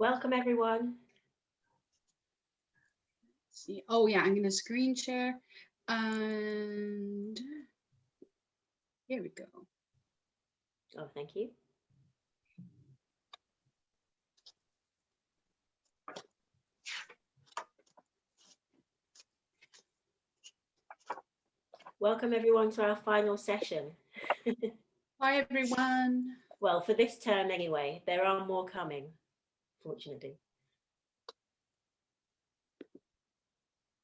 Welcome, everyone. Let's see. Oh, yeah, I'm going to screen share. And here we go. Oh, thank you. Welcome, everyone, to our final session. Hi, everyone. Well, for this term anyway, there are more coming, fortunately.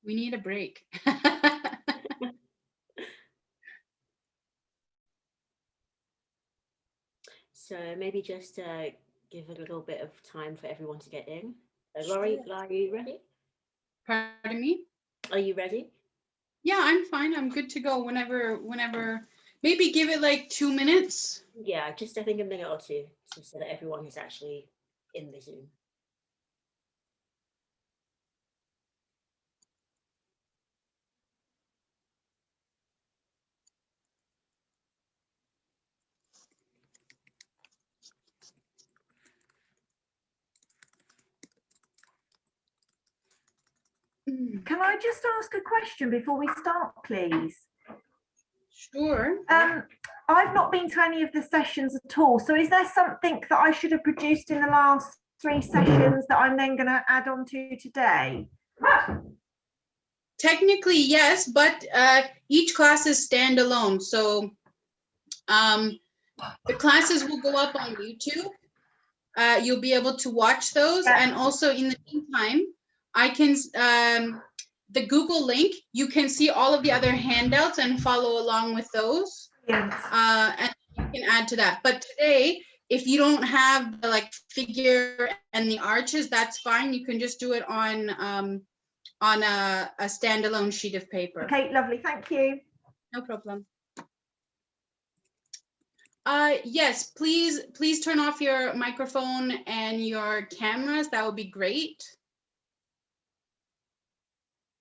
We need a break. So maybe just give a little bit of time for everyone to get in. Laurie, are you ready? Pardon me? Are you ready? Yeah, I'm fine. I'm good to go whenever. Maybe give it like 2 minutes. Yeah, just I think a minute or two, so that everyone is actually in the Zoom. Can I just ask a question before we start, please? Sure. I've not been to any of the sessions at all. So is there something that I should have produced in the last 3 sessions that I'm then going to add on to today? Technically, yes, but each class is standalone. So the classes will go up on YouTube. You'll be able to watch those. And also in the meantime, I can, the Google link, you can see all of the other handouts and follow along with those. Yes. And you can add to that. But today, if you don't have the like figure and the arches, that's fine. You can just do it on a standalone sheet of paper. Okay, lovely. Thank you. No problem. Yes, please turn off your microphone and your cameras. That would be great.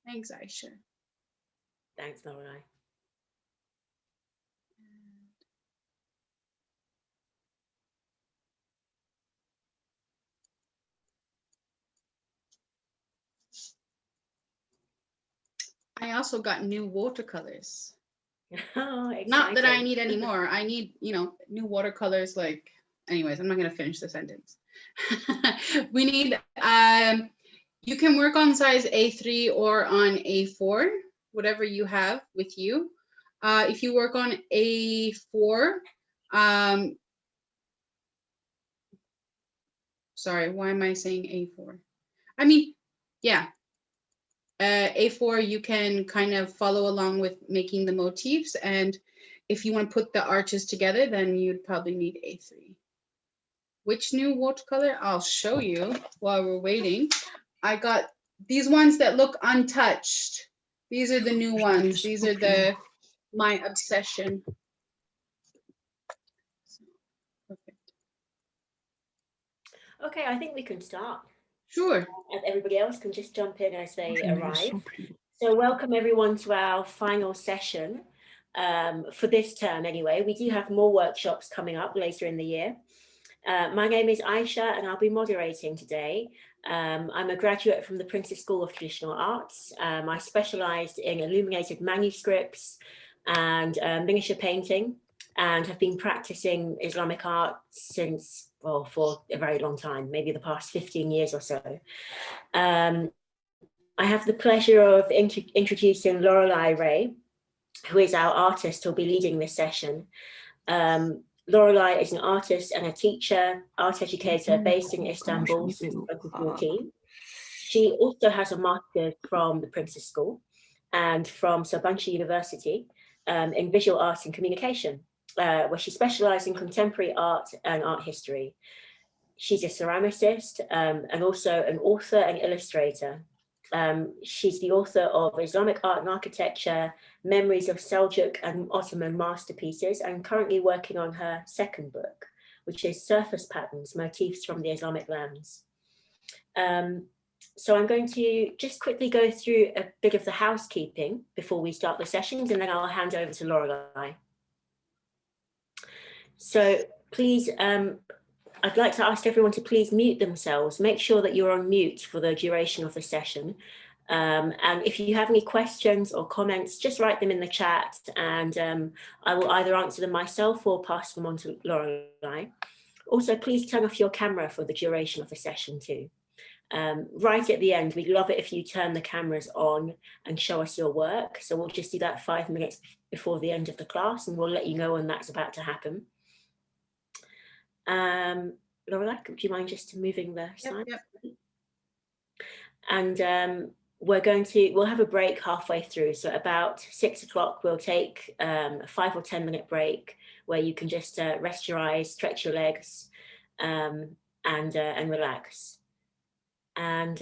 Thanks, Ayesha. Thanks, Laurelie. I also got new watercolors. Oh, not that I need any more. I need, new watercolors. Like, anyways, I'm not going to finish the sentence. We need, you can work on size A3 or on A4, whatever you have with you. If you work on A4, sorry, why am I saying A4? I mean, yeah. A4, you can kind of follow along with making the motifs. And if you want to put the arches together, then you'd probably need A3. Which new watercolor? I'll show you while we're waiting. I got these ones that look untouched. These are the new ones. These are my obsession. Perfect. Okay, I think we can start. Sure. And everybody else can just jump in as they arrive. So welcome everyone to our final session for this term anyway. We do have more workshops coming up later in the year. My name is Ayesha and I'll be moderating today. I'm a graduate from the Prince's School of Traditional Arts. I specialised in illuminated manuscripts and miniature painting and have been practising Islamic art since, well, for a very long time, maybe the past 15 years or so. I have the pleasure of introducing Laurelie Rae, who is our artist who'll be leading this session. Laurelie is an artist and a teacher, art educator based in Istanbul since 2014. She also has a master's from the Prince's School and from Sabancı University in visual art and communication, where she specialised in contemporary art and art history. She's a ceramicist and also an author and illustrator. She's the author of Islamic Art and Architecture, Memories of Seljuk and Ottoman Masterpieces, and currently working on her second book, which is Surface Patterns, Motifs from the Islamic Lands. So I'm going to just quickly go through a bit of the housekeeping before we start the sessions, and then I'll hand over to Laurelie. So please, I'd like to ask everyone to please mute themselves. Make sure that you're on mute for the duration of the session. And if you have any questions or comments, just write them in the chat, and I will either answer them myself or pass them on to Laurelie. Also, please turn off your camera for the duration of the session too. Right at the end, we'd love it if you turn the cameras on and show us your work. So we'll just do that 5 minutes before the end of the class, and we'll let you know when that's about to happen. Laurelie, would you mind just moving the slide? Yep. And we'll have a break halfway through. So about 6 o'clock, we'll take a 5 or 10 minute break where you can just rest your eyes, stretch your legs, and relax. And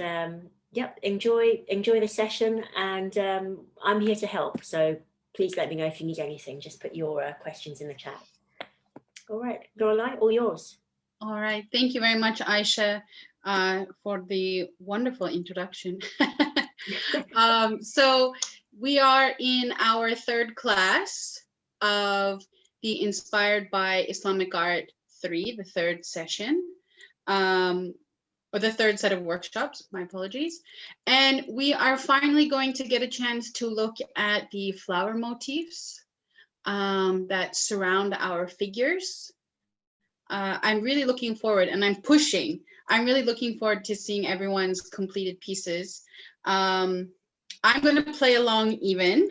yep, enjoy the session, and I'm here to help. So please let me know if you need anything. Just put your questions in the chat. All right, Laurelie, all yours. All right, thank you very much, Ayesha, for the wonderful introduction. So we are in our third class of the Inspired by Islamic Art 3, the third session, or the third set of workshops, my apologies. And we are finally going to get a chance to look at the flower motifs that surround our figures. I'm really looking forward, and I'm really looking forward to seeing everyone's completed pieces. I'm going to play along even.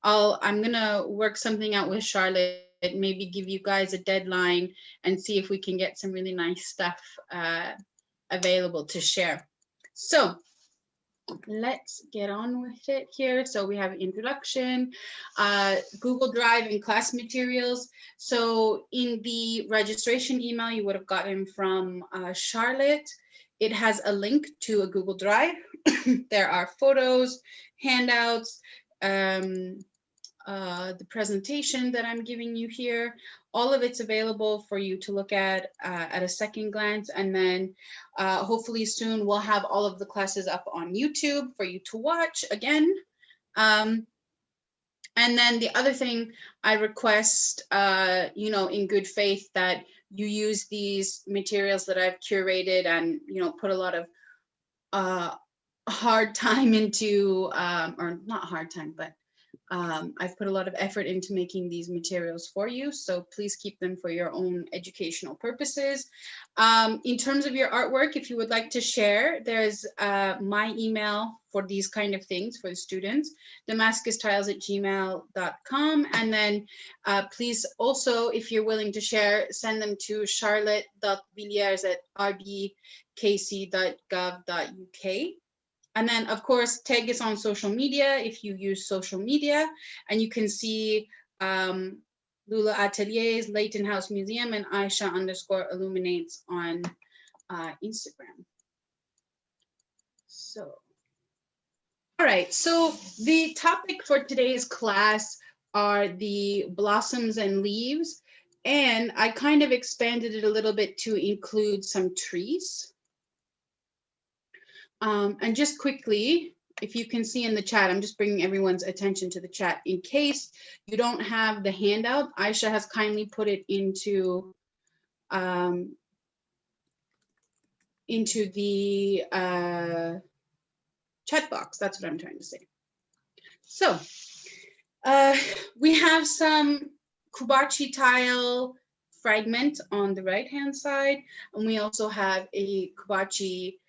I'm going to work something out with Charlotte, maybe give you guys a deadline and see if we can get some really nice stuff available to share. So let's get on with it here. So we have introduction, Google Drive and class materials. So in the registration email you would have gotten from Charlotte, it has a link to a Google Drive. There are photos, handouts, the presentation that I'm giving you here. All of it's available for you to look at a second glance, and then hopefully soon we'll have all of the classes up on YouTube for you to watch again. And then the other thing I request, in good faith, that you use these materials that I've curated and put a lot of hard time into, or not hard time, but I've put a lot of effort into making these materials for you, so please keep them for your own educational purposes. In terms of your artwork, if you would like to share, there's my email for these kind of things for the students, damascustiles@gmail.com. And then please also, if you're willing to share, send them to charlotte.villiers@rbkc.gov.uk. And then, of course, tag us on social media if you use social media, and you can see Lula Ateliers, Leighton House Museum, and Ayesha_illuminates on Instagram. So, all right, so the topic for today's class are the blossoms and leaves, and I kind of expanded it a little bit to include some trees. And just quickly, if you can see in the chat, I'm just bringing everyone's attention to the chat. In case you don't have the handout, Ayesha has kindly put it into the chat box. That's what I'm trying to say. So we have some Kubachi tile fragment on the right-hand side, and we also have a Kubachi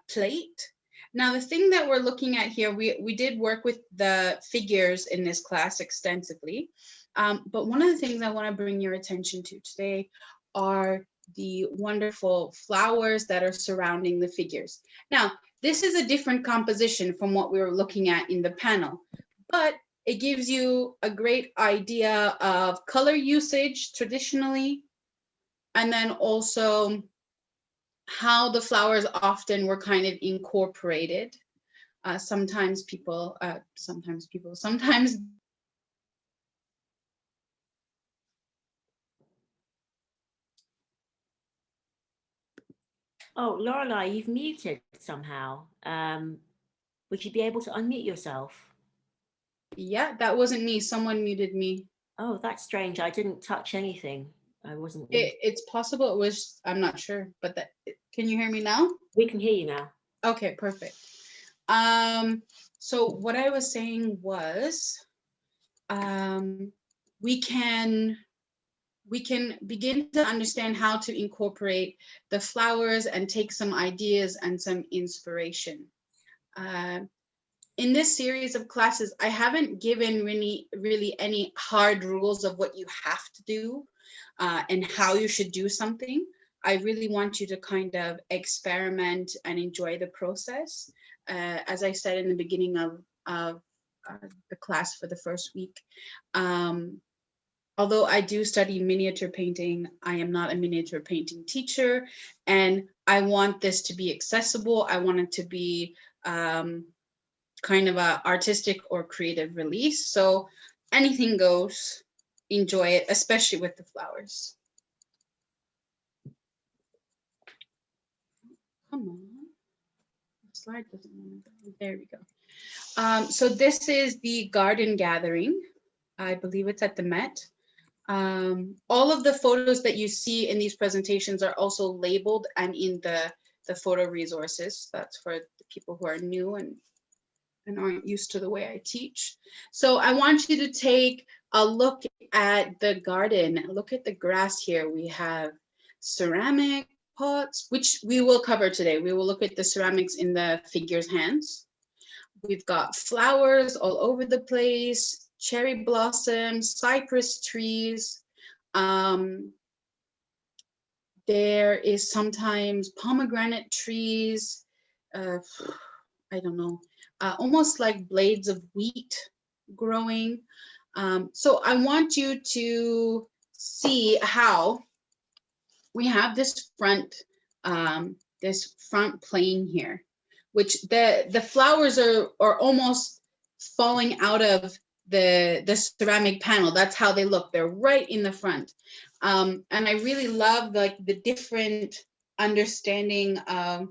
plate. Now, the thing that we're looking at here, we did work with the figures in this class extensively, but one of the things I want to bring your attention to today are the wonderful flowers that are surrounding the figures. Now, this is a different composition from what we were looking at in the panel, but it gives you a great idea of color usage traditionally, and then also how the flowers often were kind of incorporated. Sometimes Oh, Laurelie, you've muted somehow. Would you be able to unmute yourself? Yeah, that wasn't me. Someone muted me. Oh, that's strange. I didn't touch anything. I wasn't. It's possible it was, I'm not sure, but can you hear me now? We can hear you now. Okay, perfect. So what I was saying was, we can begin to understand how to incorporate the flowers and take some ideas and some inspiration. In this series of classes, I haven't given really any hard rules of what you have to do and how you should do something. I really want you to kind of experiment and enjoy the process. As I said in the beginning of the class for the first week, although I do study miniature painting, I am not a miniature painting teacher, and I want this to be accessible. I want it to be kind of a artistic or creative release. So anything goes, enjoy it, especially with the flowers. Come on, the slide doesn't want to go. There we go. So this is the garden gathering. I believe it's at the Met. All of the photos that you see in these presentations are also labeled and in the photo resources. That's for the people who are new and aren't used to the way I teach. So I want you to take a look at the garden. Look at the grass here. We have ceramic pots, which we will cover today. We will look at the ceramics in the figure's hands. We've got flowers all over the place, cherry blossoms, cypress trees. There is sometimes pomegranate trees. I don't know, almost like blades of wheat growing. So I want you to see how we have this front plane here, which the flowers are almost falling out of the ceramic panel. That's how they look. They're right in the front. And I really love like the different understanding of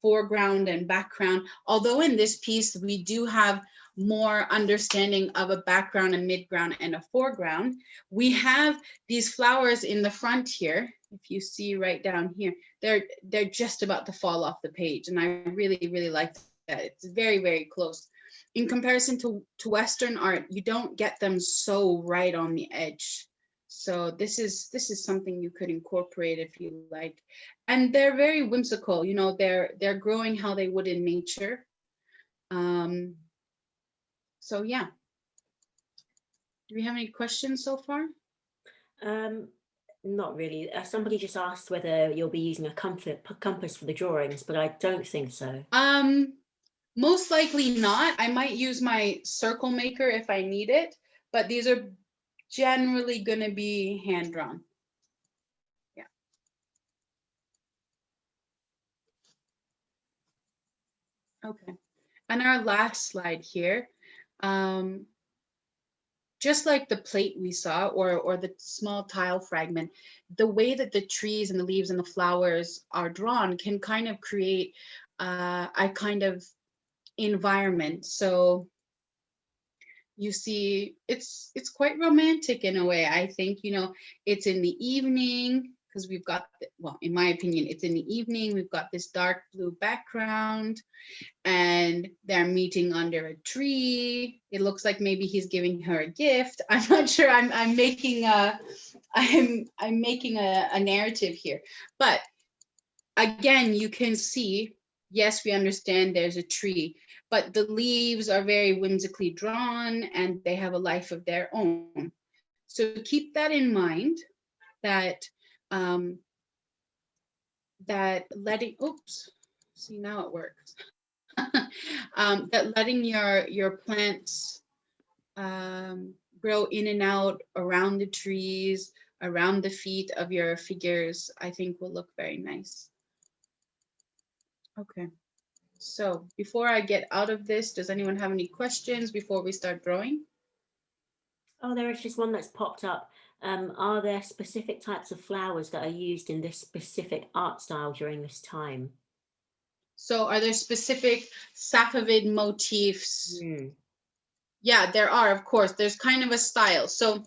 foreground and background. Although in this piece, we do have more understanding of a background, a midground, and a foreground. We have these flowers in the front here. If you see right down here, they're just about to fall off the page. And I really, really like that. It's very, very close. In comparison to Western art, you don't get them so right on the edge. So this is something you could incorporate if you like. And they're very whimsical, you know, they're growing how they would in nature. So yeah. Do we have any questions so far? Not really. Somebody just asked whether you'll be using a compass for the drawings, but I don't think so. Most likely not. I might use my circle maker if I need it, but these are generally going to be hand drawn. Yeah. Okay. And our last slide here, just like the plate we saw or the small tile fragment, the way that the trees and the leaves and the flowers are drawn can kind of create a kind of environment. So you see, it's quite romantic in a way. I think, you know, it's in the evening because we've got, well, in my opinion, it's in the evening. We've got this dark blue background and they're meeting under a tree. It looks like maybe he's giving her a gift. I'm not sure. I'm making a narrative here, but again, you can see, yes, we understand there's a tree, but the leaves are very whimsically drawn and they have a life of their own. So keep that in mind, that that letting, oops, see, now it works. That letting your plants grow in and out around the trees, around the feet of your figures, I think will look very nice. Okay, so before I get out of this, does anyone have any questions before we start drawing? Oh, there is just one that's popped up. Are there specific types of flowers that are used in this specific art style during this time? So are there specific Safavid motifs? Yeah, there are, of course. There's kind of a style. So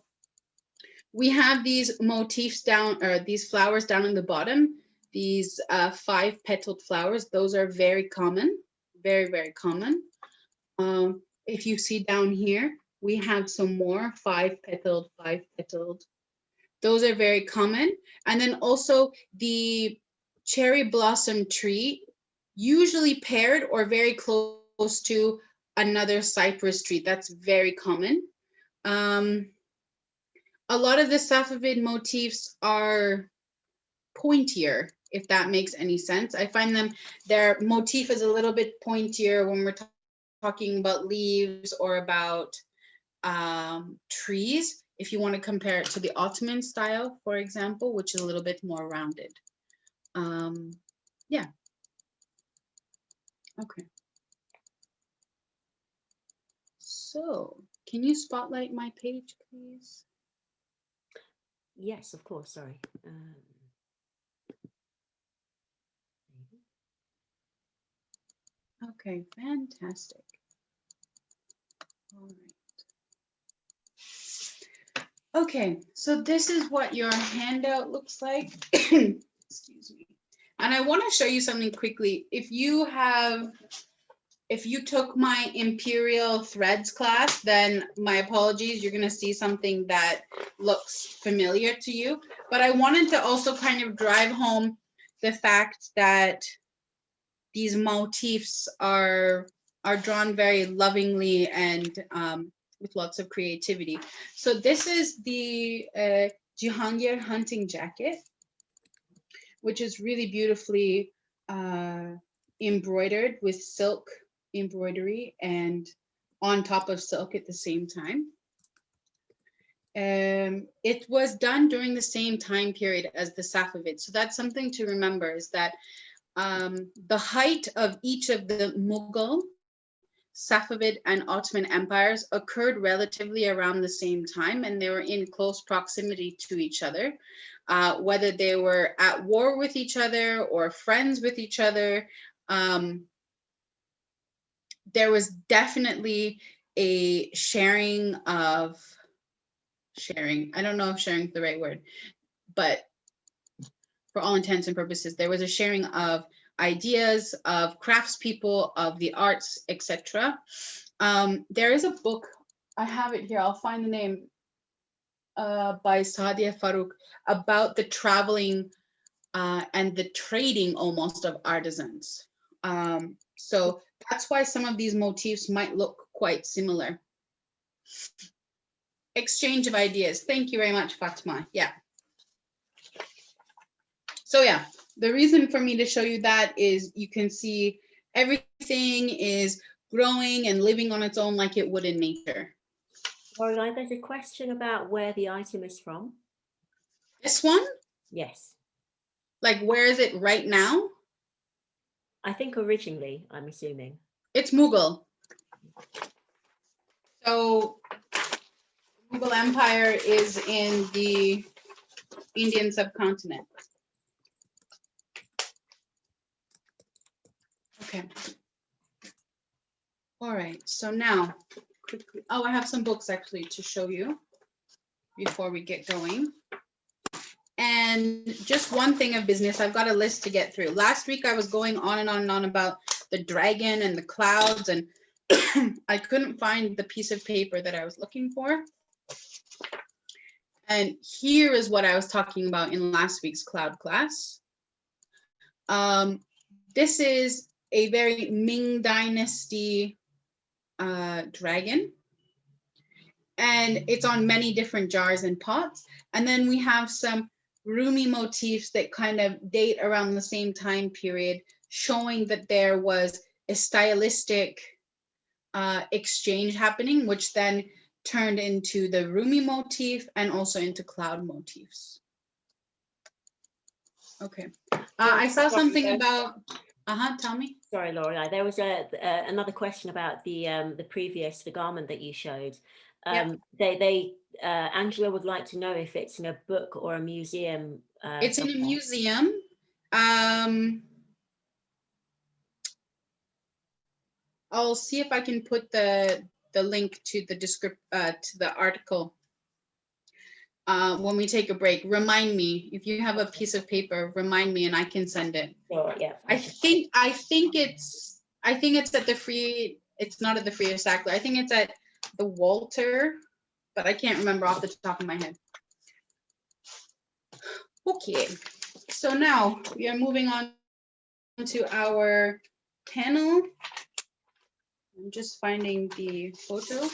we have these motifs down, or these flowers down in the bottom, these 5-petaled flowers. Those are very common, very, very common. If you see down here, we have some more 5-petaled, 5-petaled. Those are very common. And then also the cherry blossom tree, usually paired or very close to another cypress tree. That's very common. A lot of the Safavid motifs are pointier, if that makes any sense. I find their motif is a little bit pointier when we're talking about leaves or about trees. If you want to compare it to the Ottoman style, for example, which is a little bit more rounded. Yeah. Okay. So, can you spotlight my page, please? Yes, of course. Sorry. Okay, fantastic. All right. Okay, so this is what your handout looks like. Excuse me. And I want to show you something quickly. If you took my Imperial Threads class, then my apologies, you're going to see something that looks familiar to you. But I wanted to also kind of drive home the fact that these motifs are drawn very lovingly and with lots of creativity. So this is the Jihangir hunting jacket, which is really beautifully embroidered with silk embroidery and on top of silk at the same time. It was done during the same time period as the Safavid. So that's something to remember, is that the height of each of the Mughal, Safavid, and Ottoman empires occurred relatively around the same time, and they were in close proximity to each other. Whether they were at war with each other or friends with each other, there was definitely a sharing. I don't know if sharing is the right word, but for all intents and purposes, there was a sharing of ideas, of craftspeople, of the arts, etc. There is a book, I have it here, I'll find the name, by Sadia Farouk, about the traveling and the trading almost of artisans. So that's why some of these motifs might look quite similar. Exchange of ideas. Thank you very much, Fatma. Yeah. So yeah, the reason for me to show you that is you can see everything is growing and living on its own like it would in nature. Laurelie, there's a question about where the item is from. This one? Yes. Like, where is it right now? I think originally, I'm assuming. It's Mughal. So Mughal Empire is in the Indian subcontinent. Okay. All right, so now quickly, oh, I have some books actually to show you before we get going. And just one thing of business, I've got a list to get through. Last week I was going on and on and on about the dragon and the clouds, and I couldn't find the piece of paper that I was looking for. And here is what I was talking about in last week's cloud class. This is a very Ming Dynasty dragon, and it's on many different jars and pots. And then we have some Rumi motifs that kind of date around the same time period, showing that there was a stylistic exchange happening, which then turned into the Rumi motif and also into cloud motifs. Okay. I saw something about, tell me. Sorry, Laurelie, there was another question about the garment that you showed. Angela would like to know if it's in a book or a museum. It's somewhere. In a museum. I'll see if I can put the link to the to the article. when we take a break. Remind me if you have a piece of paper. Remind me, and I can send it. Sure, yeah. I think it's at the free. It's not at the Free of Sackler. I think it's at the Walter, but I can't remember off the top of my head. Okay, so now we are moving on to our panel. I'm just finding the photo.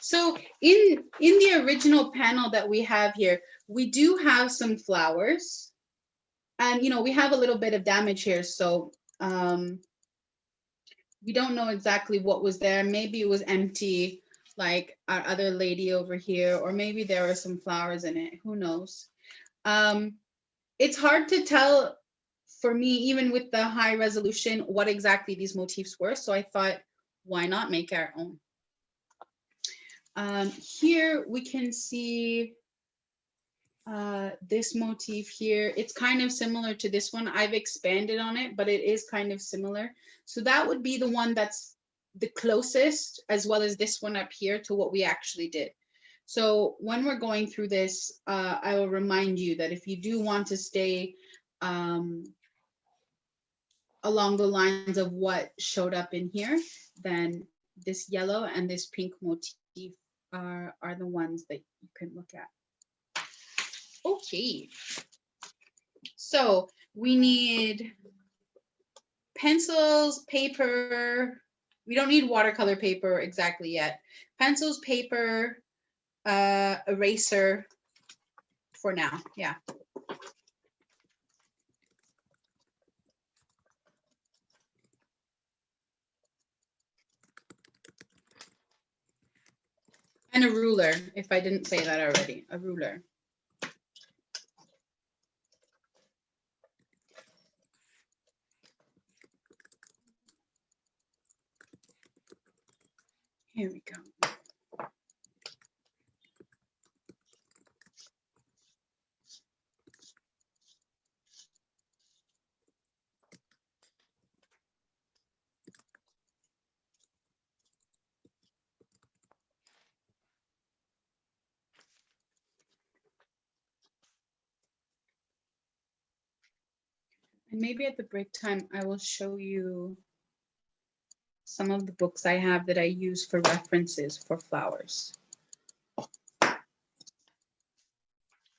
So in the original panel that we have here, we do have some flowers, and you know, we have a little bit of damage here, so we don't know exactly what was there. Maybe it was empty, like our other lady over here, or maybe there were some flowers in it. Who knows? It's hard to tell for me, even with the high resolution, what exactly these motifs were. So I thought, why not make our own? Here we can see this motif here. It's kind of similar to this one. I've expanded on it, but it is kind of similar. So that would be the one that's the closest, as well as this one up here, to what we actually did. So when we're going through this, I will remind you that if you do want to stay along the lines of what showed up in here, then this yellow and this pink motif are the ones that you can look at. Okay, so we need pencils, paper. We don't need watercolor paper exactly yet. Pencils, paper, eraser for now, yeah. And a ruler, if I didn't say that already, a ruler. Here we go. And maybe at the break time, I will show you some of the books I have that I use for references for flowers.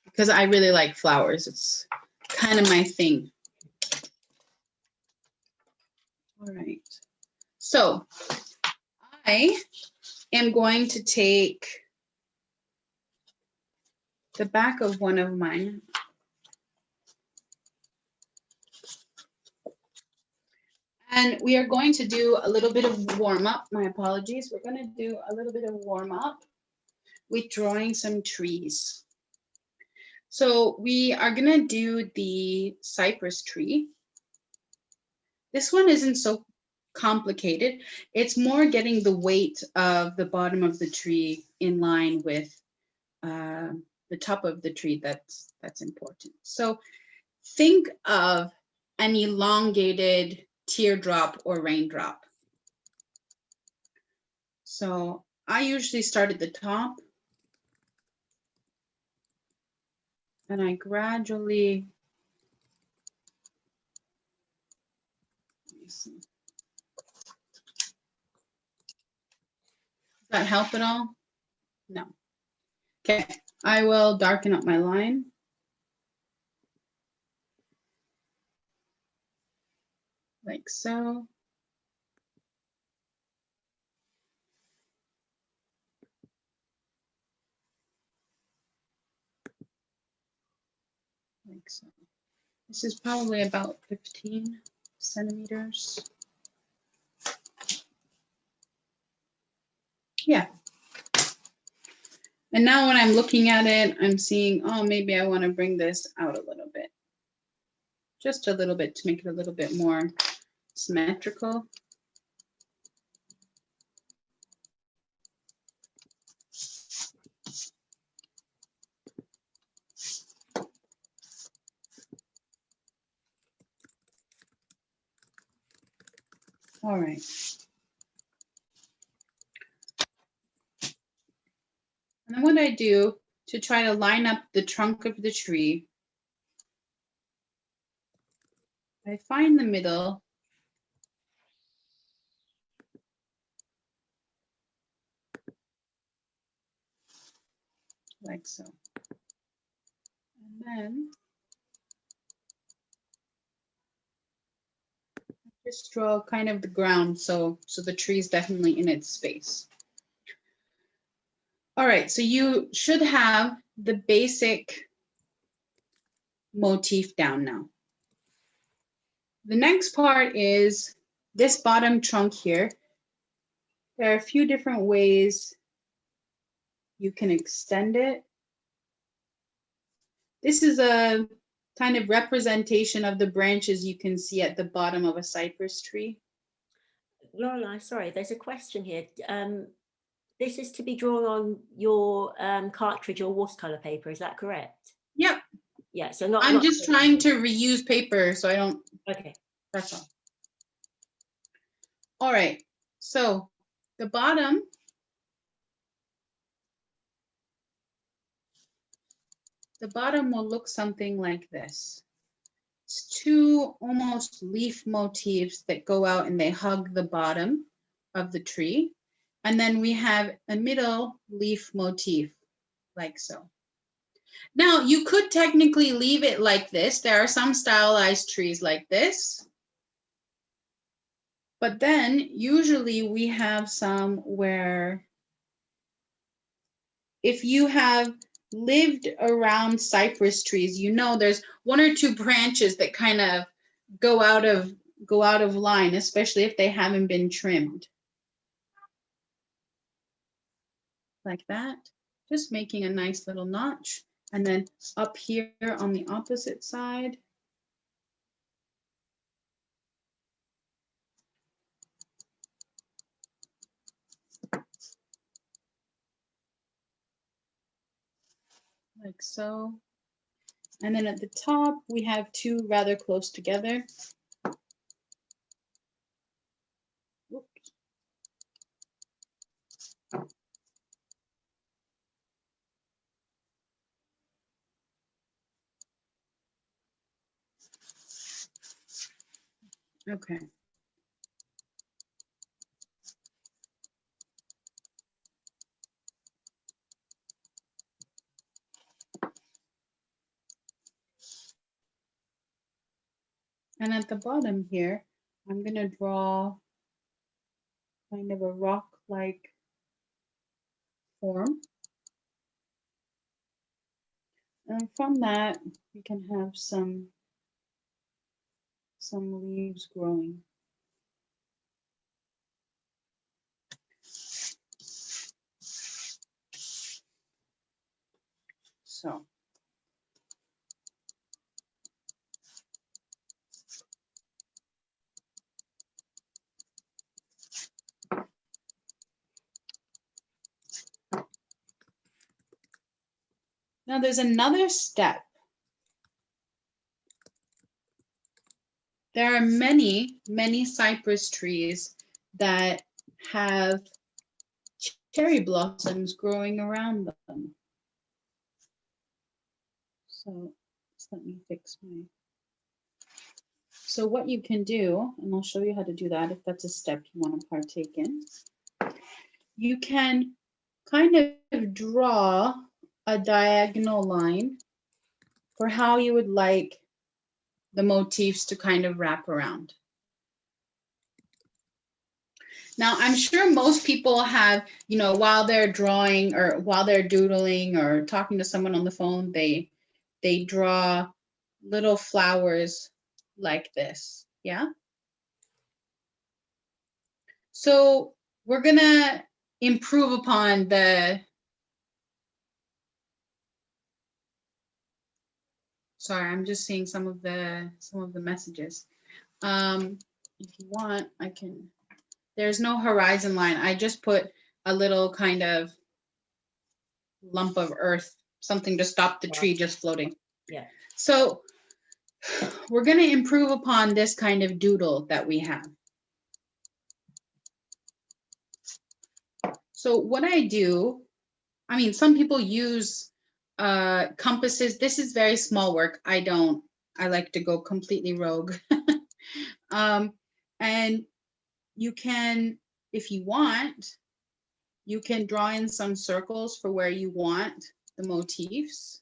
Because I really like flowers. It's kind of my thing. All right. So I am going to take the back of one of mine. And we are going to do a little bit of warm up. My apologies. We're going to do a little bit of warm up with drawing some trees. So we are going to do the cypress tree. This one isn't so complicated. It's more getting the weight of the bottom of the tree in line with the top of the tree that's important. So think of an elongated teardrop or raindrop. So I usually start at the top and I gradually, let me see. Does that help at all? No. Okay, I will darken up my line. Like so. Like so. This is probably about 15 centimeters. Yeah. And now when I'm looking at it, I'm seeing, oh, maybe I want to bring this out a little bit. Just a little bit to make it a little bit more symmetrical. All right. And then what I do to try to line up the trunk of the tree. I find the middle. Like so. And then just draw kind of the ground so the tree is definitely in its space. All right, so you should have the basic motif down now. The next part is this bottom trunk here. There are a few different ways you can extend it. This is a kind of representation of the branches you can see at the bottom of a cypress tree. Laurelie, sorry, there's a question here. This is to be drawn on your cartridge or watercolor paper, is that correct? Yep. Yeah, so I'm just trying to reuse paper so I don't. Okay. That's all. All right, so the bottom. The bottom will look something like this. It's two almost leaf motifs that go out and they hug the bottom of the tree. And then we have a middle leaf motif, like so. Now, you could technically leave it like this. There are some stylized trees like this. But then usually we have some where if you have lived around cypress trees, you know there's one or two branches that kind of go out of line, especially if they haven't been trimmed. Like that, just making a nice little notch. And then up here on the opposite side. Like so. And then at the top, we have two rather close together. Oops. Okay. And at the bottom here, I'm going to draw kind of a rock-like form. And from that, we can have some leaves growing. So. Now there's another step. There are many, many cypress trees that have cherry blossoms growing around them. So just let me fix my. So what you can do, and I'll show you how to do that if that's a step you want to partake in. You can kind of draw a diagonal line for how you would like the motifs to kind of wrap around. Now, I'm sure most people have, you know, while they're drawing or while they're doodling or talking to someone on the phone, they draw little flowers like this, yeah? So we're gonna improve upon the, sorry, I'm just seeing some of the messages. If you want, I can, there's no horizon line. I just put a little kind of lump of earth, something to stop the tree just floating. Yeah. So we're going to improve upon this kind of doodle that we have. So what I do, I mean, some people use compasses. This is very small work. I like to go completely rogue. And you can, if you want, you can draw in some circles for where you want the motifs.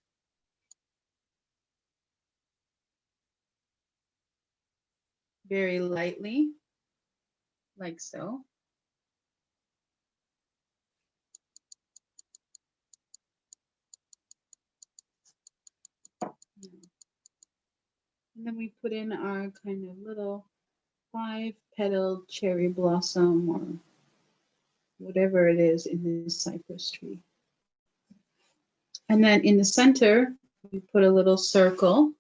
Very lightly, like so. And then we put in our kind of little 5-petaled cherry blossom or whatever it is in this cypress tree. And then in the center, we put a little circle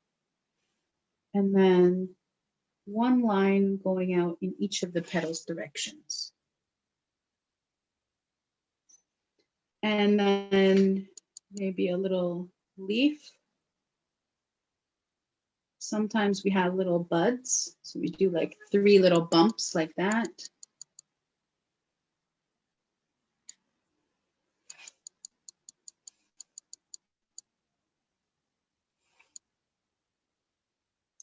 and then one line going out in each of the petals directions. And then maybe a little leaf. Sometimes we have little buds, so we do like 3 little bumps like that.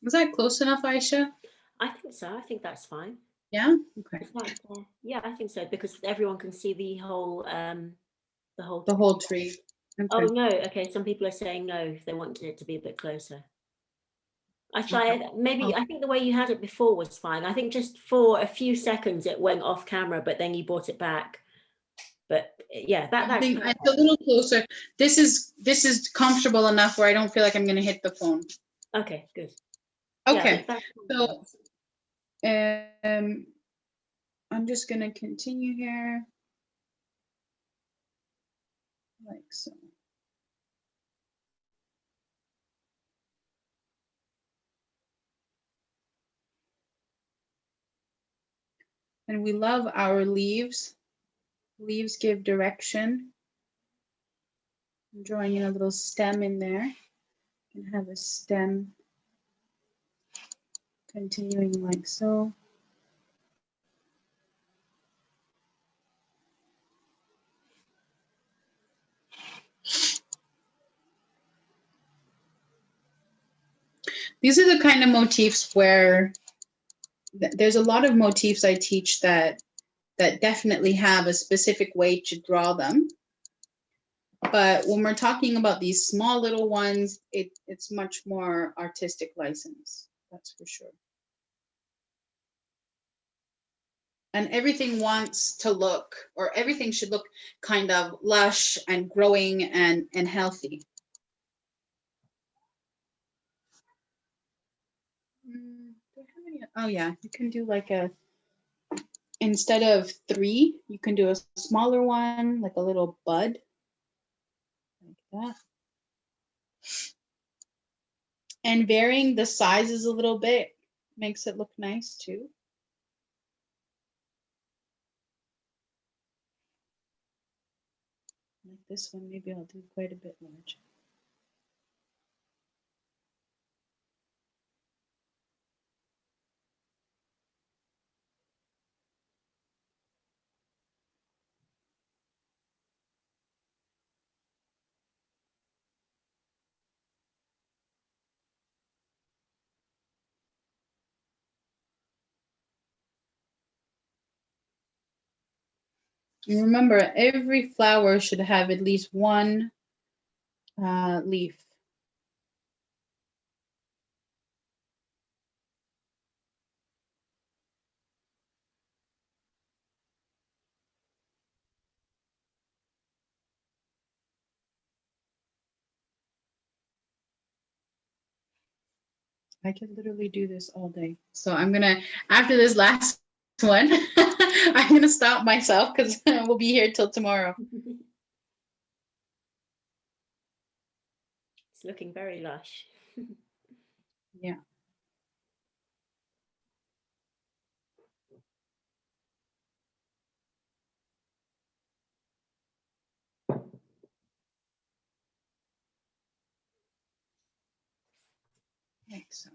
Was that close enough, Ayesha? I think so. I think that's fine. Yeah. Okay. Yeah, I think so, because everyone can see the whole tree. Okay. Oh no. Okay. Some people are saying no if they want it to be a bit closer. I tried. Maybe I think the way you had it before was fine. I think just for a few seconds it went off camera, but then you brought it back. But yeah, that's it's a little closer. This is comfortable enough where I don't feel like I'm going to hit the phone. Okay, good. Okay, yeah, so I'm just going to continue here like so. And we love our leaves. Leaves give direction. I'm drawing in a little stem in there. You can have a stem continuing like so. These are the kind of motifs where there's a lot of motifs I teach that definitely have a specific way to draw them. But when we're talking about these small little ones, it's much more artistic license, that's for sure. And everything wants to look, or everything should look kind of lush and growing and healthy. Oh yeah, you can do like instead of 3, you can do a smaller one, like a little bud, like that. And varying the sizes a little bit makes it look nice too. Like this one, maybe I'll do quite a bit larger. And remember, every flower should have at least 1 leaf. I could literally do this all day. So I'm gonna, after this last one, I'm gonna stop myself because we'll be here till tomorrow. It's looking very lush. Yeah. Like so.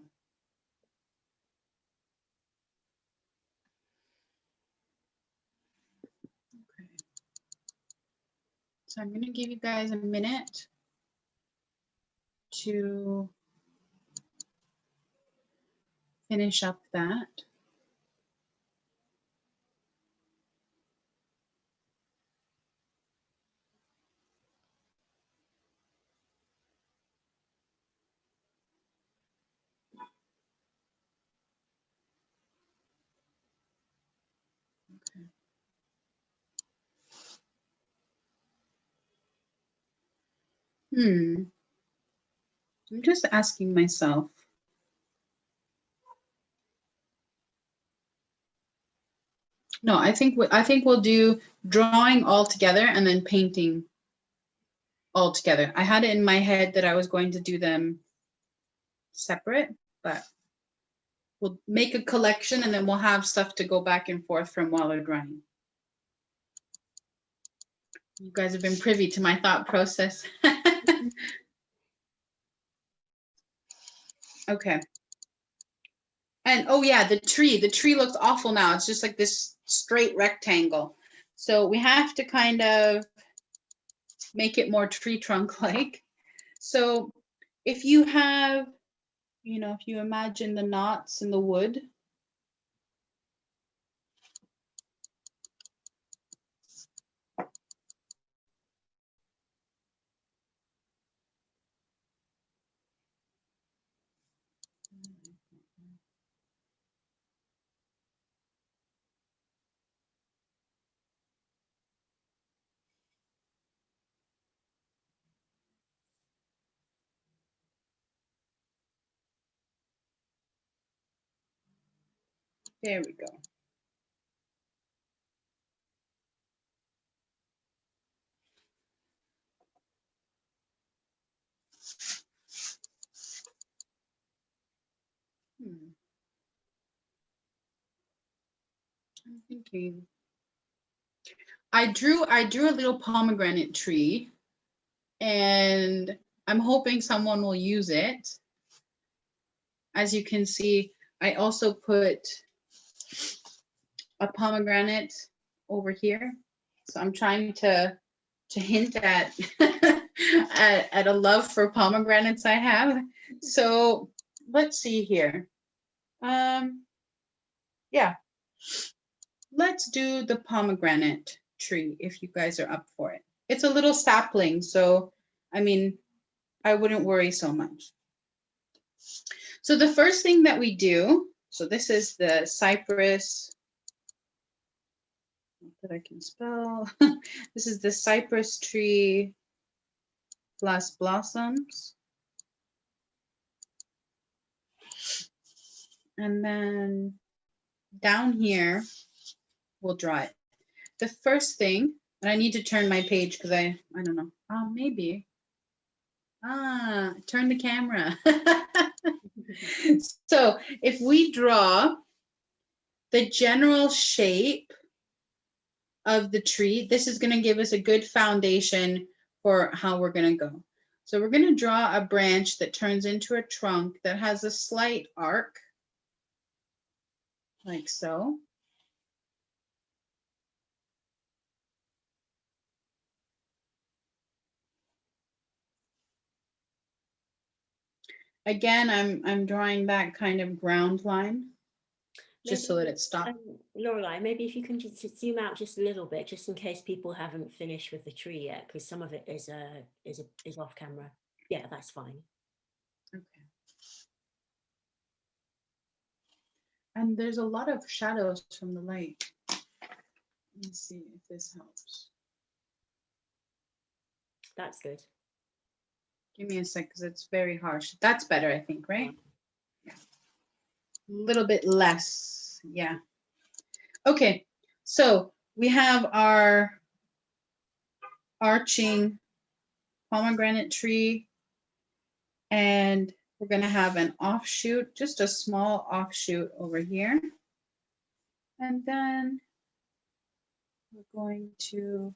Okay. So I'm gonna give you guys a minute to finish up that. I'm just asking myself. No, I think we'll do drawing all together and then painting all together. I had it in my head that I was going to do them separate, but we'll make a collection and then we'll have stuff to go back and forth from while we're drawing. You guys have been privy to my thought process. Okay. And oh yeah, the tree looks awful now. It's just like this straight rectangle. So we have to kind of make it more tree trunk like. So if you have, you know, if you imagine the knots in the wood, there we go. I'm thinking. I drew a little pomegranate tree, and I'm hoping someone will use it. As you can see, I also put a pomegranate over here. So I'm trying to hint at at a love for pomegranates I have. So let's see here. Yeah, let's do the pomegranate tree if you guys are up for it. It's a little sapling, so I mean, I wouldn't worry so much. So the first thing that we do, so this is the cypress, that I can spell. This is the cypress tree plus blossoms. And then down here, we'll draw it. The first thing, and I need to turn my page because I don't know. Oh, maybe. Turn the camera. So if we draw the general shape of the tree, this is going to give us a good foundation for how we're going to go. So we're going to draw a branch that turns into a trunk that has a slight arc, like so. Again, I'm drawing that kind of ground line, just so that it stops. Laurelie, maybe if you can just zoom out just a little bit, just in case people haven't finished with the tree yet, because some of it is off camera. Yeah, that's fine. Okay. And there's a lot of shadows from the light. Let's see if this helps. That's good. Give me a sec, because it's very harsh. That's better, I think, right? Yeah. A little bit less, yeah. Okay, so we have our arching pomegranate tree, and we're going to have an offshoot, just a small offshoot over here. And then we're going to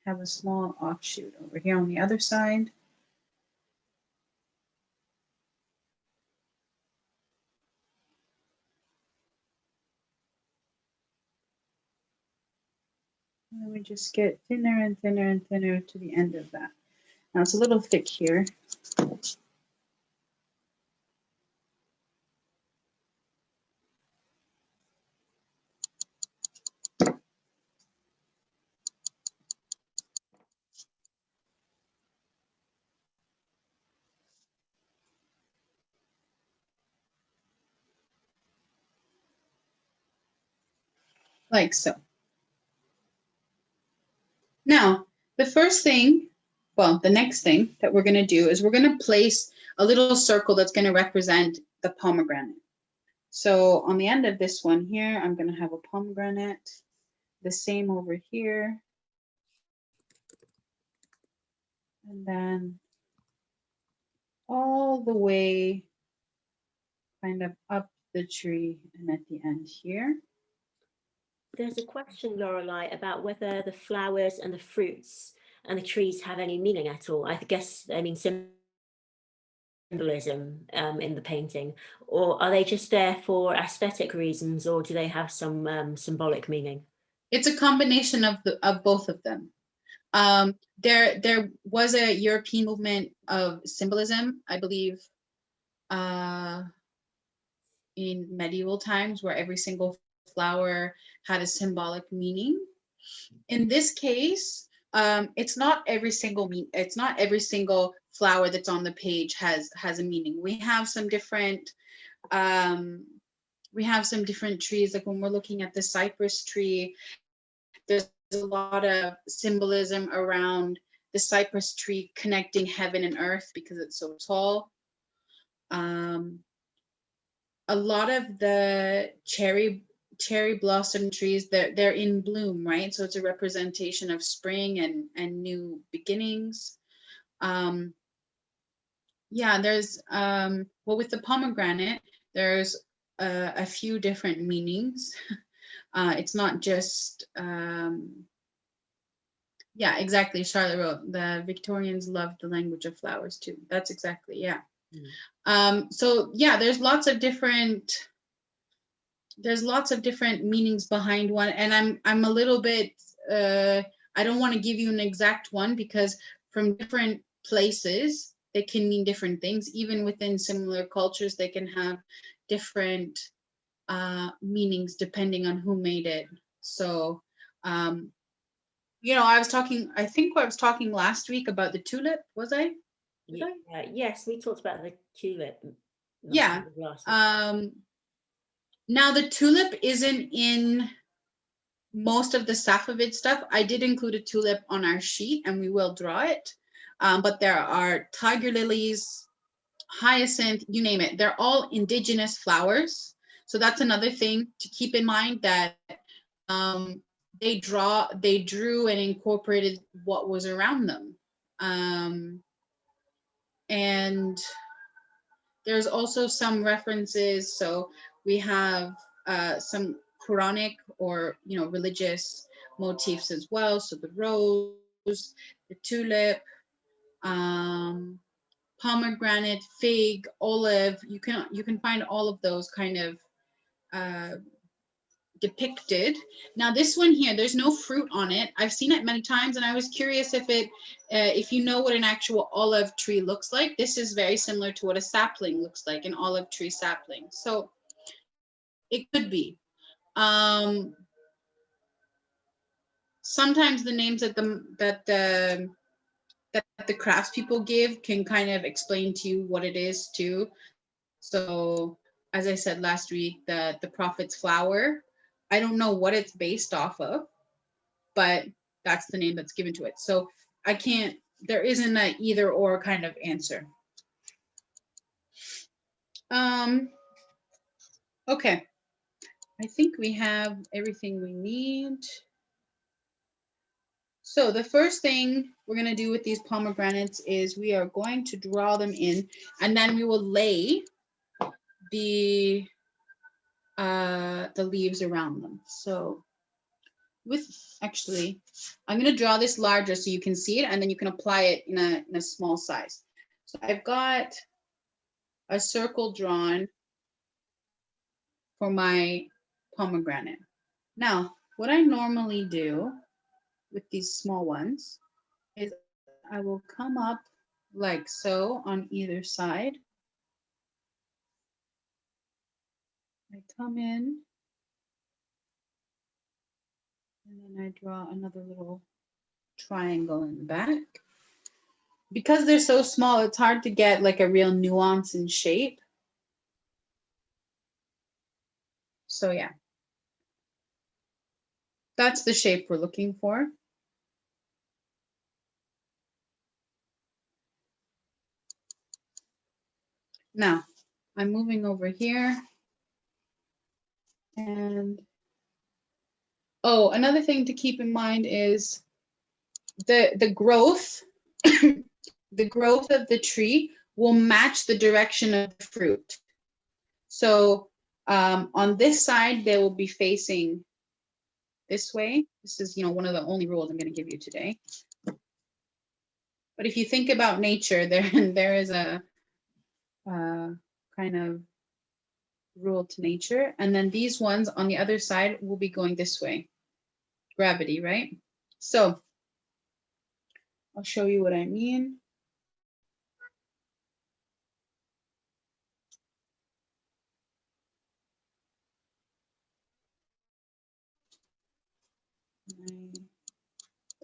have a small offshoot over here on the other side. then we just get thinner and thinner and thinner to the end of that. Now it's a little thick here. Like so. Now, the first thing, well, the next thing that we're going to do is we're going to place a little circle that's going to represent the pomegranate. So on the end of this one here, I'm going to have a pomegranate, the same over here. And then all the way kind of up the tree and at the end here. There's a question, Laurelie, about whether the flowers and the fruits and the trees have any meaning at all. I guess, I mean, symbolism in the painting, or are they just there for aesthetic reasons, or do they have some symbolic meaning? It's a combination of both of them. There was a European movement of symbolism, I believe, in medieval times, where every single flower had a symbolic meaning. In this case, it's not every single flower that's on the page has a meaning. We have some different trees. Like when we're looking at the cypress tree, there's a lot of symbolism around the cypress tree connecting heaven and earth because it's so tall. A lot of the cherry blossom trees, they're in bloom, right? So it's a representation of spring and new beginnings. Yeah, there's well, with the pomegranate, there's a few different meanings. It's not just yeah, exactly. Charlotte wrote, the Victorians loved the language of flowers too. That's exactly, yeah. So yeah, there's lots of different meanings behind one, and I'm a little bit I don't want to give you an exact one, because from different places they can mean different things. Even within similar cultures, they can have different meanings depending on who made it. So you know, I think I was talking last week about the tulip, was I? Yes, we talked about the tulip. Yeah. Now the tulip isn't in most of the Safavid stuff. I did include a tulip on our sheet, and we will draw it. But there are tiger lilies, hyacinth, you name it. They're all indigenous flowers. So that's another thing to keep in mind, that they drew and incorporated what was around them. And there's also some references. So we have some Quranic or, you know, religious motifs as well. So the rose, the tulip, pomegranate, fig, olive, you can find all of those kind of depicted. Now this one here, there's no fruit on it. I've seen it many times, and I was curious if you know what an actual olive tree looks like. This is very similar to what a sapling looks like, an olive tree sapling. So it could be. Sometimes the names that the craftspeople give can kind of explain to you what it is too. So as I said last week, the prophet's flower, I don't know what it's based off of, but that's the name that's given to it. So there isn't an either or kind of answer. Okay, I think we have everything we need. So the first thing we're going to do with these pomegranates is we are going to draw them in, and then we will lay the leaves around them. So I'm going to draw this larger so you can see it, and then you can apply it in a small size. So I've got a circle drawn for my pomegranate. Now, what I normally do with these small ones is I will come up like so on either side. I come in and then I draw another little triangle in the back. Because they're so small, it's hard to get like a real nuance in shape. So yeah, that's the shape we're looking for. Now, I'm moving over here. And oh, another thing to keep in mind is the growth, the growth of the tree will match the direction of the fruit. So on this side, they will be facing this way. This is, one of the only rules I'm going to give you today. But if you think about nature, there is a kind of rule to nature. And then these ones on the other side will be going this way. Gravity, right? So I'll show you what I mean. I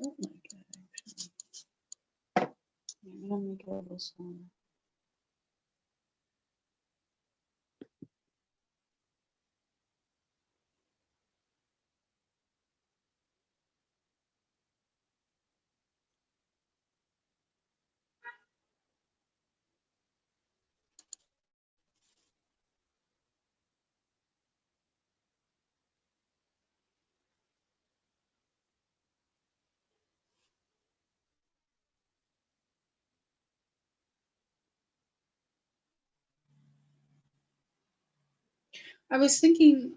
don't like that actually. I'm gonna make it a little smaller. I was thinking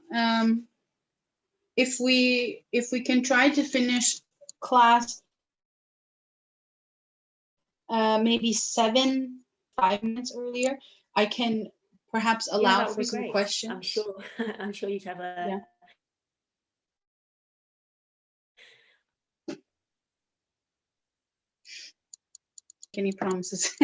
if we can try to finish class maybe 5 minutes earlier, I can perhaps allow for some questions. I'm sure. I'm sure you'd have a. Yeah. Any promises?